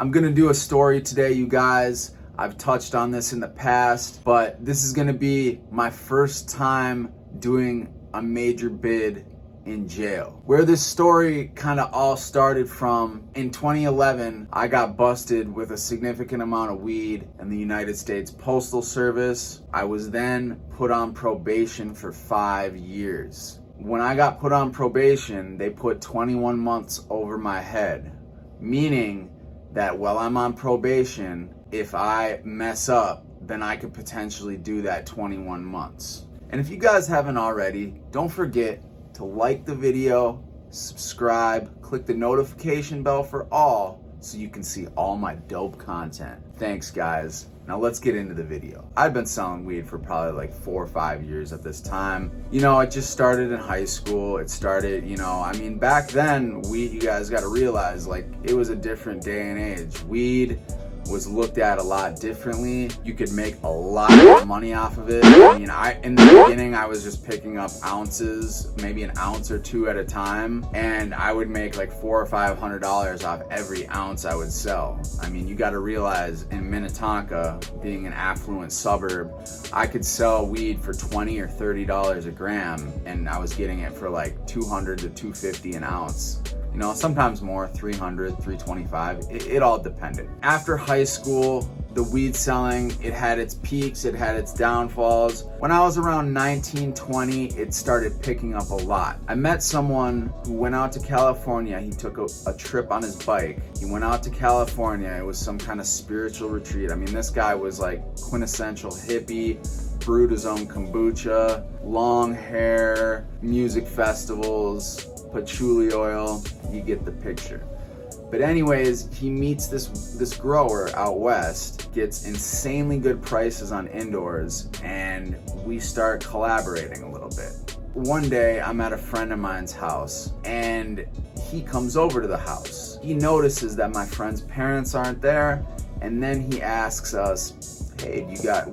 I'm gonna do a story today, you guys. I've touched on this in the past, but this is gonna be my first time doing a major bid in jail. Where this story kind of all started from, in 2011, I got busted with a significant amount of weed in the United States Postal Service. I was then put on probation for 5 years. When I got put on probation, they put 21 months over my head, meaning that while I'm on probation, if I mess up, then I could potentially do that 21 months. And if you guys haven't already, don't forget to like the video, subscribe, click the notification bell for all so you can see all my dope content. Thanks, guys. Now let's get into the video. I've been selling weed for probably like 4 or 5 years at this time. You know, it just started in high school. It started, back then, weed, you guys gotta realize, like, it was a different day and age. Weed was looked at a lot differently. You could make a lot of money off of it. In the beginning, I was just picking up ounces, maybe an ounce or two at a time, and I would make like $400 or $500 off every ounce I would sell. You got to realize, in Minnetonka, being an affluent suburb, I could sell weed for $20 or $30 a gram, and I was getting it for like $200 to $250 an ounce. Sometimes more, $300, $325, it all depended. After high school, the weed selling, it had its peaks, it had its downfalls. When I was around 19, 20, it started picking up a lot. I met someone who went out to California. He took a trip on his bike. He went out to California. It was some kind of spiritual retreat. This guy was like quintessential hippie, brewed his own kombucha, long hair, music festivals, patchouli oil, you get the picture. But anyways, he meets this grower out west, gets insanely good prices on indoors, and we start collaborating a little bit. One day, I'm at a friend of mine's house, and he comes over to the house. He notices that my friend's parents aren't there, and then he asks us, hey,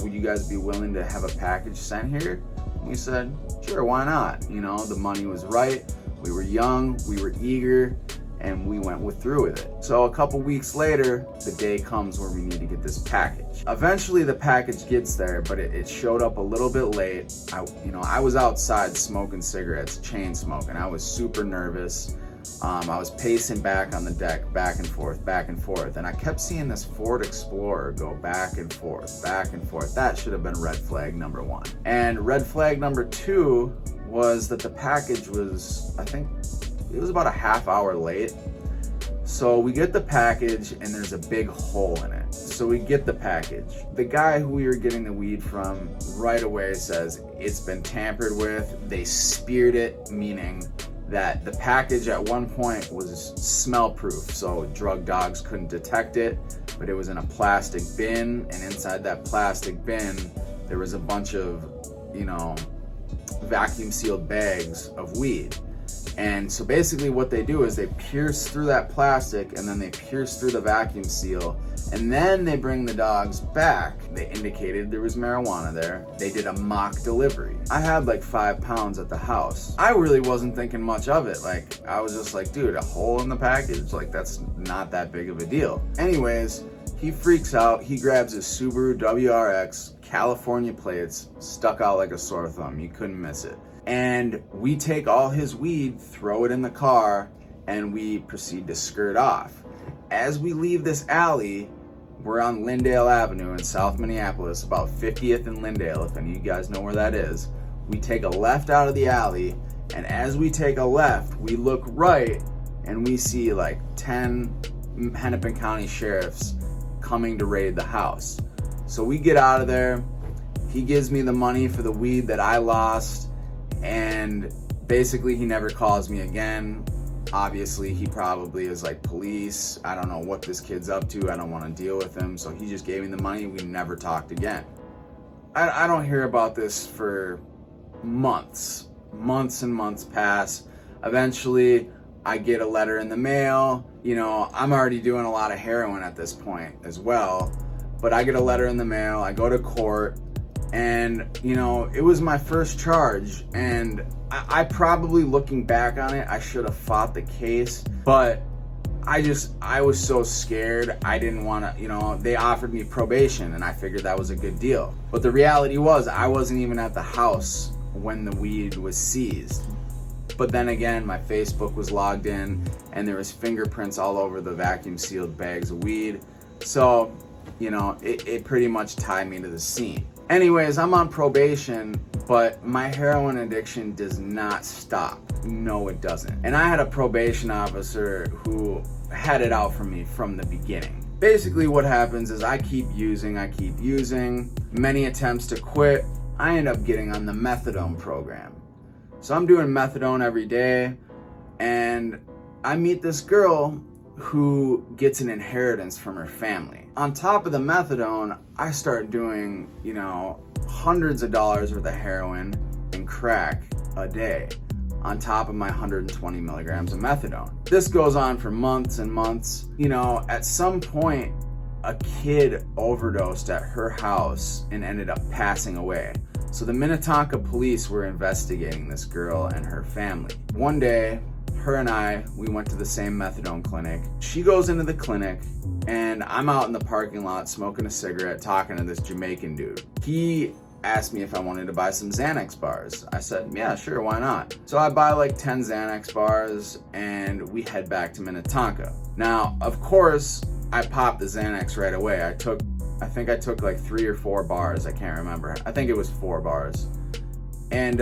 would you guys be willing to have a package sent here? And we said, sure, why not? The money was right. We were young, we were eager, and we went through with it. So a couple weeks later, the day comes where we need to get this package. Eventually the package gets there, but it showed up a little bit late. I was outside smoking cigarettes, chain smoking. I was super nervous. I was pacing back on the deck, back and forth, and I kept seeing this Ford Explorer go back and forth. That should have been red flag number 1. And red flag number 2 was that the package was, I think, it was about a half hour late. So we get the package and there's a big hole in it. So we get the package. The guy who we were getting the weed from right away says it's been tampered with. They speared it, meaning that the package at one point was smell proof, so drug dogs couldn't detect it, but it was in a plastic bin, and inside that plastic bin there was a bunch of vacuum sealed bags of weed. And so basically what they do is they pierce through that plastic, and then they pierce through the vacuum seal, and then they bring the dogs back. They indicated there was marijuana there. They did a mock delivery. I had like 5 pounds at the house. I really wasn't thinking much of it. I was just like, dude, a hole in the package? Like, that's not that big of a deal. Anyways, he freaks out. He grabs his Subaru WRX, California plates, stuck out like a sore thumb. You couldn't miss it. And we take all his weed, throw it in the car, and we proceed to skirt off. As we leave this alley, we're on Lyndale Avenue in South Minneapolis, about 50th and Lyndale, if any of you guys know where that is. We take a left out of the alley, and as we take a left, we look right, and we see like 10 Hennepin County sheriffs coming to raid the house. So we get out of there. He gives me the money for the weed that I lost, and basically he never calls me again. Obviously he probably is like, police, I don't know what this kid's up to, I don't want to deal with him. So he just gave me the money. We never talked again. I don't hear about this for months and months pass. Eventually I get a letter in the mail. I'm already doing a lot of heroin at this point as well, but I get a letter in the mail. I go to court, and it was my first charge, and I probably, looking back on it, I should have fought the case, but I was so scared. I didn't want to, they offered me probation and I figured that was a good deal. But the reality was I wasn't even at the house when the weed was seized. But then again, my Facebook was logged in and there was fingerprints all over the vacuum sealed bags of weed. So, it pretty much tied me to the scene. Anyways, I'm on probation, but my heroin addiction does not stop. No, it doesn't. And I had a probation officer who had it out for me from the beginning. Basically what happens is I keep using, many attempts to quit. I end up getting on the methadone program. So I'm doing methadone every day, and I meet this girl who gets an inheritance from her family. On top of the methadone, I start doing, hundreds of dollars worth of heroin and crack a day on top of my 120 milligrams of methadone. This goes on for months and months. At some point, a kid overdosed at her house and ended up passing away. So the Minnetonka police were investigating this girl and her family. One day, her and we went to the same methadone clinic. She goes into the clinic and I'm out in the parking lot smoking a cigarette, talking to this Jamaican dude. He asked me if I wanted to buy some Xanax bars. I said, yeah, sure, why not? So I buy like 10 Xanax bars and we head back to Minnetonka. Now, of course, I popped the Xanax right away. I think I took like 3 or 4 bars. I can't remember. I think it was 4 bars. And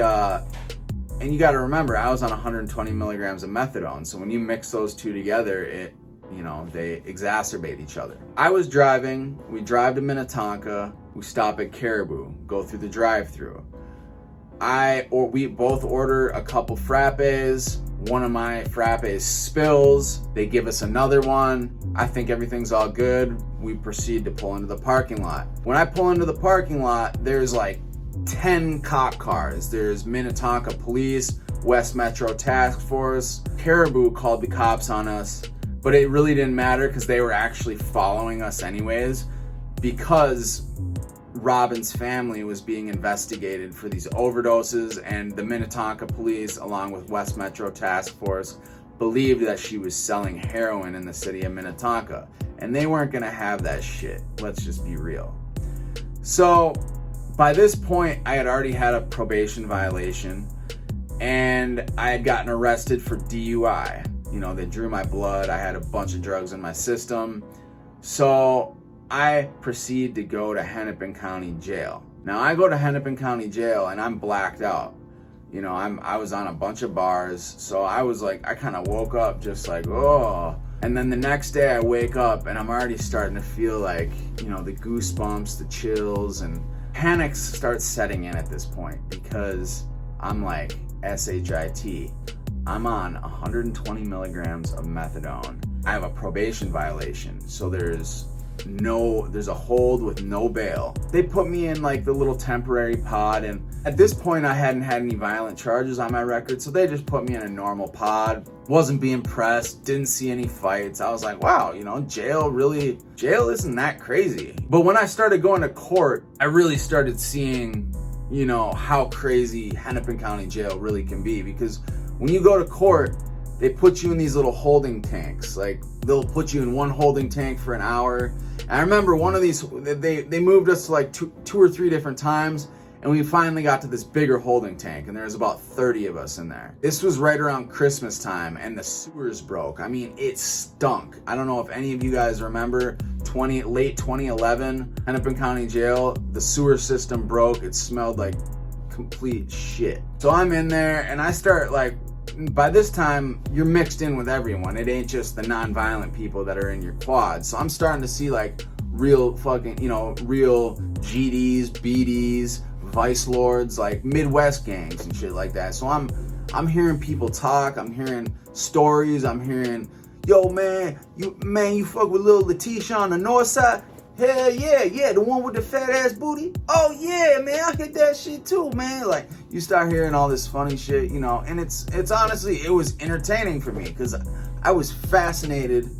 you got to remember, I was on 120 milligrams of methadone. So when you mix those two together, they exacerbate each other. I was driving. We drive to Minnetonka. We stop at Caribou, go through the drive-thru. We both order a couple frappes. One of my frappes spills. They give us another one. I think everything's all good. We proceed to pull into the parking lot. When I pull into the parking lot, there's like 10 cop cars. There's Minnetonka police, West Metro Task Force. Caribou called the cops on us, but it really didn't matter because they were actually following us anyways, because Robin's family was being investigated for these overdoses, and the Minnetonka police, along with West Metro Task Force, believed that she was selling heroin in the city of Minnetonka, and they weren't gonna have that shit. Let's just be real. So by this point, I had already had a probation violation, and I had gotten arrested for DUI. They drew my blood. I had a bunch of drugs in my system. So I proceed to go to Hennepin County Jail. Now I go to Hennepin County Jail and I'm blacked out. I was on a bunch of bars. So I was like, I kind of woke up just like, oh. And then the next day I wake up and I'm already starting to feel like, the goosebumps, the chills, and panic starts setting in at this point because I'm like, SHIT. I'm on 120 milligrams of methadone. I have a probation violation. So there's a hold with no bail. They put me in like the little temporary pod, and at this point I hadn't had any violent charges on my record, so they just put me in a normal pod. Wasn't being pressed, didn't see any fights. I was like, wow, jail isn't that crazy. But when I started going to court, I really started seeing, how crazy Hennepin County Jail really can be, because when you go to court, they put you in these little holding tanks. Like, they'll put you in one holding tank for an hour. And I remember one of these, they moved us to like two or three different times, and we finally got to this bigger holding tank, and there was about 30 of us in there. This was right around Christmas time, and the sewers broke. I mean, it stunk. I don't know if any of you guys remember late 2011, Hennepin County Jail, the sewer system broke. It smelled like complete shit. So I'm in there, and I start like, by this time, you're mixed in with everyone. It ain't just the non-violent people that are in your quad. So I'm starting to see like real fucking, real GDs, BDs, vice lords, like Midwest gangs and shit like that. So I'm hearing people talk. I'm hearing stories. I'm hearing, yo, man, you fuck with little Letitia on the north side? Hell yeah, the one with the fat ass booty? Oh yeah, man, I hit that shit too, man. Like, you start hearing all this funny shit, and it's honestly, it was entertaining for me because I was fascinated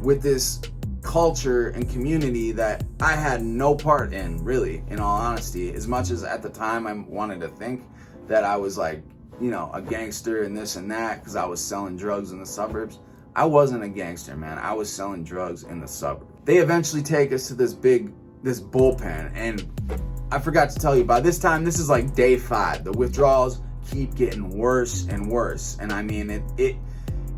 with this culture and community that I had no part in, really, in all honesty. As much as at the time I wanted to think that I was like, a gangster and this and that because I was selling drugs in the suburbs, I wasn't a gangster, man. I was selling drugs in the suburbs. They eventually take us to this bullpen, and I forgot to tell you, by this time, this is like day 5. The withdrawals keep getting worse and worse. And I mean,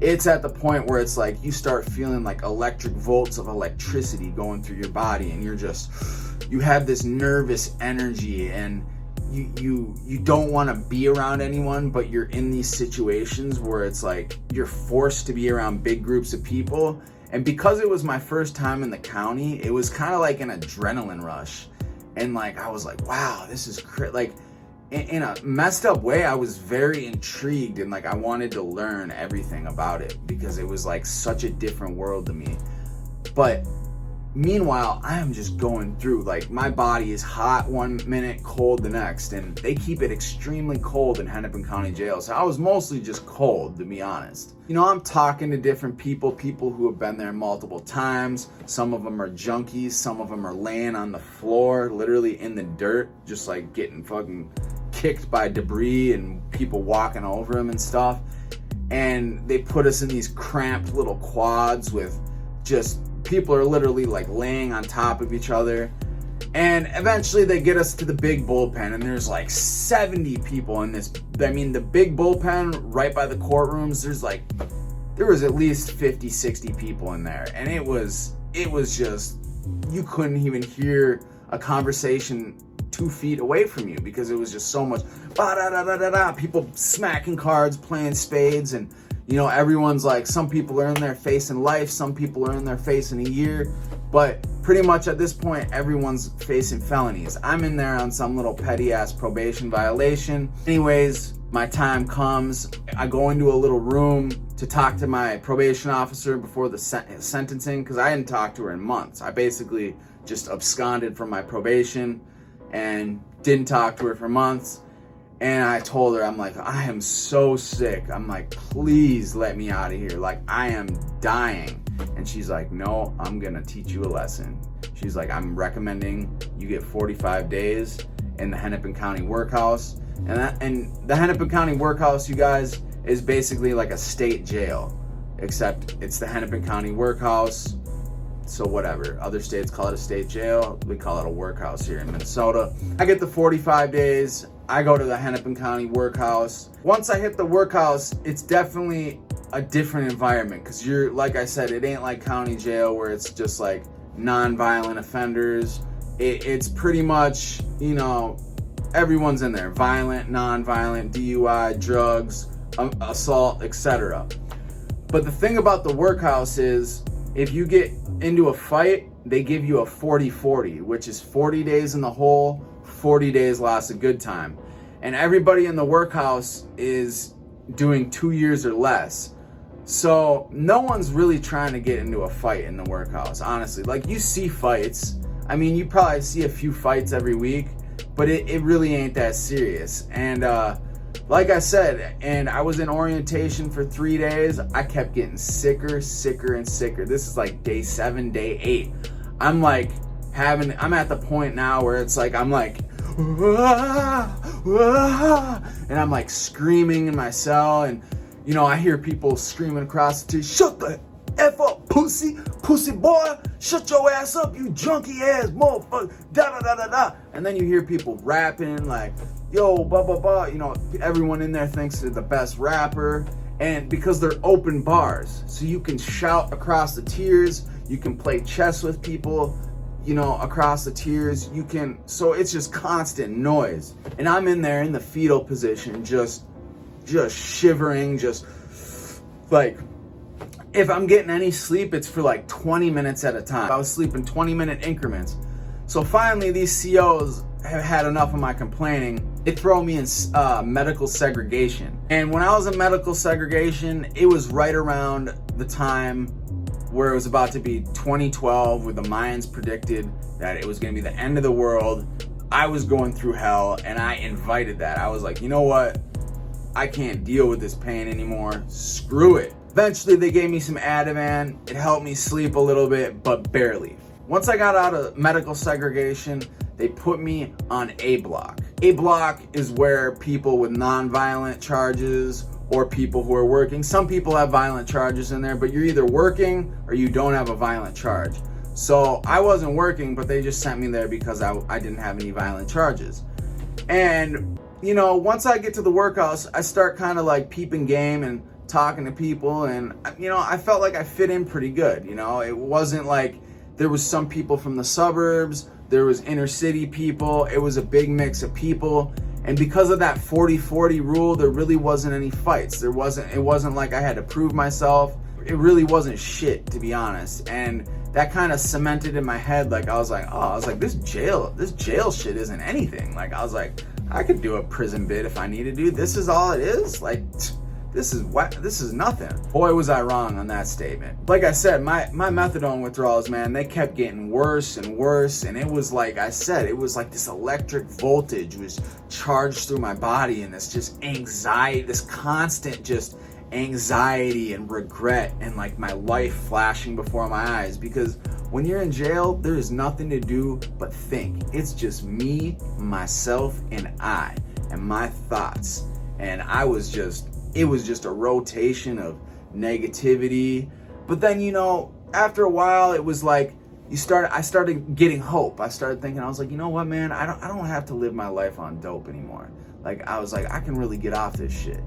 it's at the point where it's like you start feeling like electric volts of electricity going through your body, and you have this nervous energy, and you don't want to be around anyone, but you're in these situations where it's like you're forced to be around big groups of people. And because it was my first time in the county, it was kind of like an adrenaline rush. And like, I was like, wow, this is like, in a messed up way, I was very intrigued, and like I wanted to learn everything about it because it was like such a different world to me. But meanwhile, I am just going through, like, my body is hot one minute, cold the next, and they keep it extremely cold in Hennepin County Jail. So I was mostly just cold, to be honest. You know, I'm talking to different people who have been there multiple times. Some of them are junkies, some of them are laying on the floor, literally in the dirt, just like getting fucking kicked by debris and people walking over them and stuff. And they put us in these cramped little quads with just people are literally like laying on top of each other. And eventually they get us to the big bullpen, and there's like 70 people in this. I mean, the big bullpen right by the courtrooms, there was at least 50, 60 people in there. And it was just, you couldn't even hear a conversation 2 feet away from you because it was just so much people smacking cards, playing spades, and you know, everyone's like, some people are in there facing life, some people are in there facing a year, but pretty much at this point, everyone's facing felonies. I'm in there on some little petty ass probation violation. Anyways, my time comes. I go into a little room to talk to my probation officer before the sentencing, because I hadn't talked to her in months. I basically just absconded from my probation and didn't talk to her for months. And I told her, I'm like, I am so sick. I'm like, please let me out of here. Like, I am dying. And she's like, no, I'm gonna teach you a lesson. She's like, I'm recommending you get 45 days in the Hennepin County Workhouse. And the Hennepin County Workhouse, you guys, is basically like a state jail, except it's the Hennepin County Workhouse. So whatever, other states call it a state jail. We call it a workhouse here in Minnesota. I get the 45 days. I go to the Hennepin County Workhouse. Once I hit the workhouse, it's definitely a different environment, because you're, like I said, it ain't like county jail where it's just like non-violent offenders. It's pretty much, you know, everyone's in there. Violent, non-violent, DUI, drugs, assault, etc. But the thing about the workhouse is, if you get into a fight, they give you a 40-40, which is 40 days in the hole, 40 days lost a good time. And everybody in the workhouse is doing 2 years or less. So no one's really trying to get into a fight in the workhouse, honestly. Like, you see fights. I mean, you probably see a few fights every week, but it really ain't that serious. And like I said, and I was in orientation for 3 days, I kept getting sicker, and sicker. This is like day 7, day 8. I'm at the point now where it's like, I'm like, and I'm like screaming in my cell, and you know, I hear people screaming across the street, shut the F up, pussy boy, shut your ass up, you junkie ass motherfucker, da da da da da. And then you hear people rapping like, yo, blah blah blah. You know, everyone in there thinks they're the best rapper, and because they're open bars, so you can shout across the tiers, you can play chess with people, you know, across the tiers, you can, so it's just constant noise. And I'm in there in the fetal position, just shivering, just like, if I'm getting any sleep, it's for like 20 minutes at a time. I was sleeping 20-minute increments. So finally, these COs have had enough of my complaining. They throw me in medical segregation. And when I was in medical segregation, it was right around the time where it was about to be 2012, where the Mayans predicted that it was going to be the end of the world. I was going through hell, and I invited that. I was like, you know what? I can't deal with this pain anymore. Screw it. Eventually, they gave me some Ativan. It helped me sleep a little bit, but barely. Once I got out of medical segregation, they put me on A block. A block is where people with non-violent charges or people who are working. Some people have violent charges in there, but you're either working or you don't have a violent charge. So I wasn't working, but they just sent me there because I didn't have any violent charges. And, you know, once I get to the workhouse, I start kind of like peeping game and talking to people. And, you know, I felt like I fit in pretty good. You know, it wasn't like there was some people from the suburbs, there was inner city people. It was a big mix of people. And because of that 40-40 rule, there really wasn't any fights. It wasn't like I had to prove myself. It really wasn't shit, to be honest. And that kind of cemented in my head, like I was like, this jail shit isn't anything. Like I was like, I could do a prison bid if I needed to. This is all it is. Like, this is nothing. Boy, was I wrong on that statement. Like I said, my methadone withdrawals, man, they kept getting worse and worse. And it was like I said, it was like this electric voltage was charged through my body, and this just anxiety, this constant just anxiety and regret, and like my life flashing before my eyes. Because when you're in jail, there is nothing to do but think. It's just me, myself, and I, and my thoughts. And it was just a rotation of negativity. But then, you know, after a while, it was like I started getting hope. I started thinking, I was like, you know what, man, I don't have to live my life on dope anymore. Like, I was like, I can really get off this shit.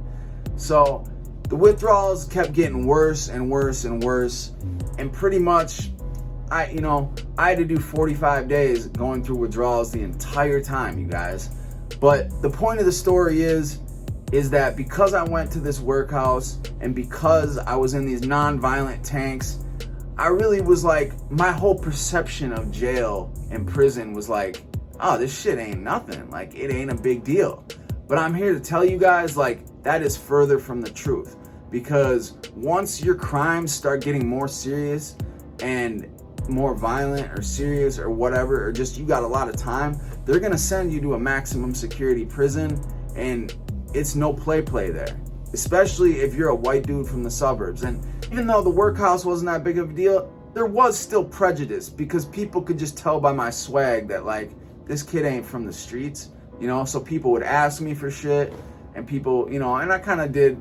So the withdrawals kept getting worse and worse and worse. And pretty much, I had to do 45 days going through withdrawals the entire time, you guys. But the point of the story is that because I went to this workhouse and because I was in these non-violent tanks, I really was like, my whole perception of jail and prison was like, oh, this shit ain't nothing. Like, it ain't a big deal. But I'm here to tell you guys, like, that is further from the truth. Because once your crimes start getting more serious and more violent or serious or whatever, or just you got a lot of time, they're gonna send you to a maximum security prison, and it's no play there, especially if you're a white dude from the suburbs. And even though the workhouse wasn't that big of a deal, there was still prejudice, because people could just tell by my swag that, like, this kid ain't from the streets, you know. So people would ask me for shit, and people, you know, and I kind of did.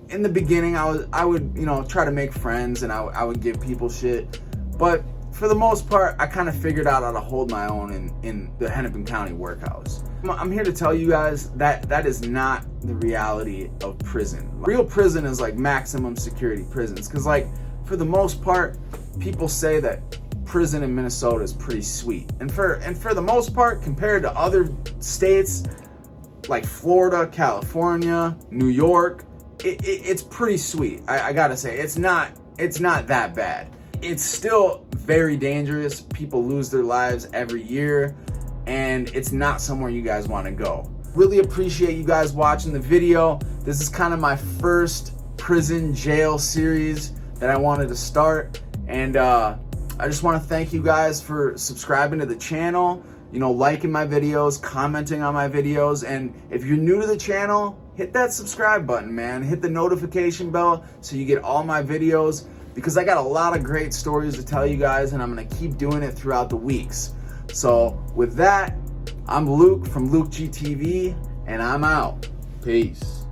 In the beginning, I would, you know, try to make friends, and I would give people shit, but for the most part, I kind of figured out how to hold my own in the Hennepin County Workhouse. I'm here to tell you guys that that is not the reality of prison. Real prison is like maximum security prisons, because, like, for the most part, people say that prison in Minnesota is pretty sweet, and for the most part, compared to other states like Florida, California, New York, it's pretty sweet. I gotta say, it's not that bad. It's still very dangerous. People lose their lives every year, and it's not somewhere you guys want to go. Really appreciate you guys watching the video. This is kind of my first prison jail series that I wanted to start, and I just want to thank you guys for subscribing to the channel, you know, liking my videos, commenting on my videos, and if you're new to the channel, hit that subscribe button, man. Hit the notification bell so you get all my videos, because I got a lot of great stories to tell you guys, and I'm gonna keep doing it throughout the weeks. So with that, I'm Luke from lukegtv, and I'm out. Peace.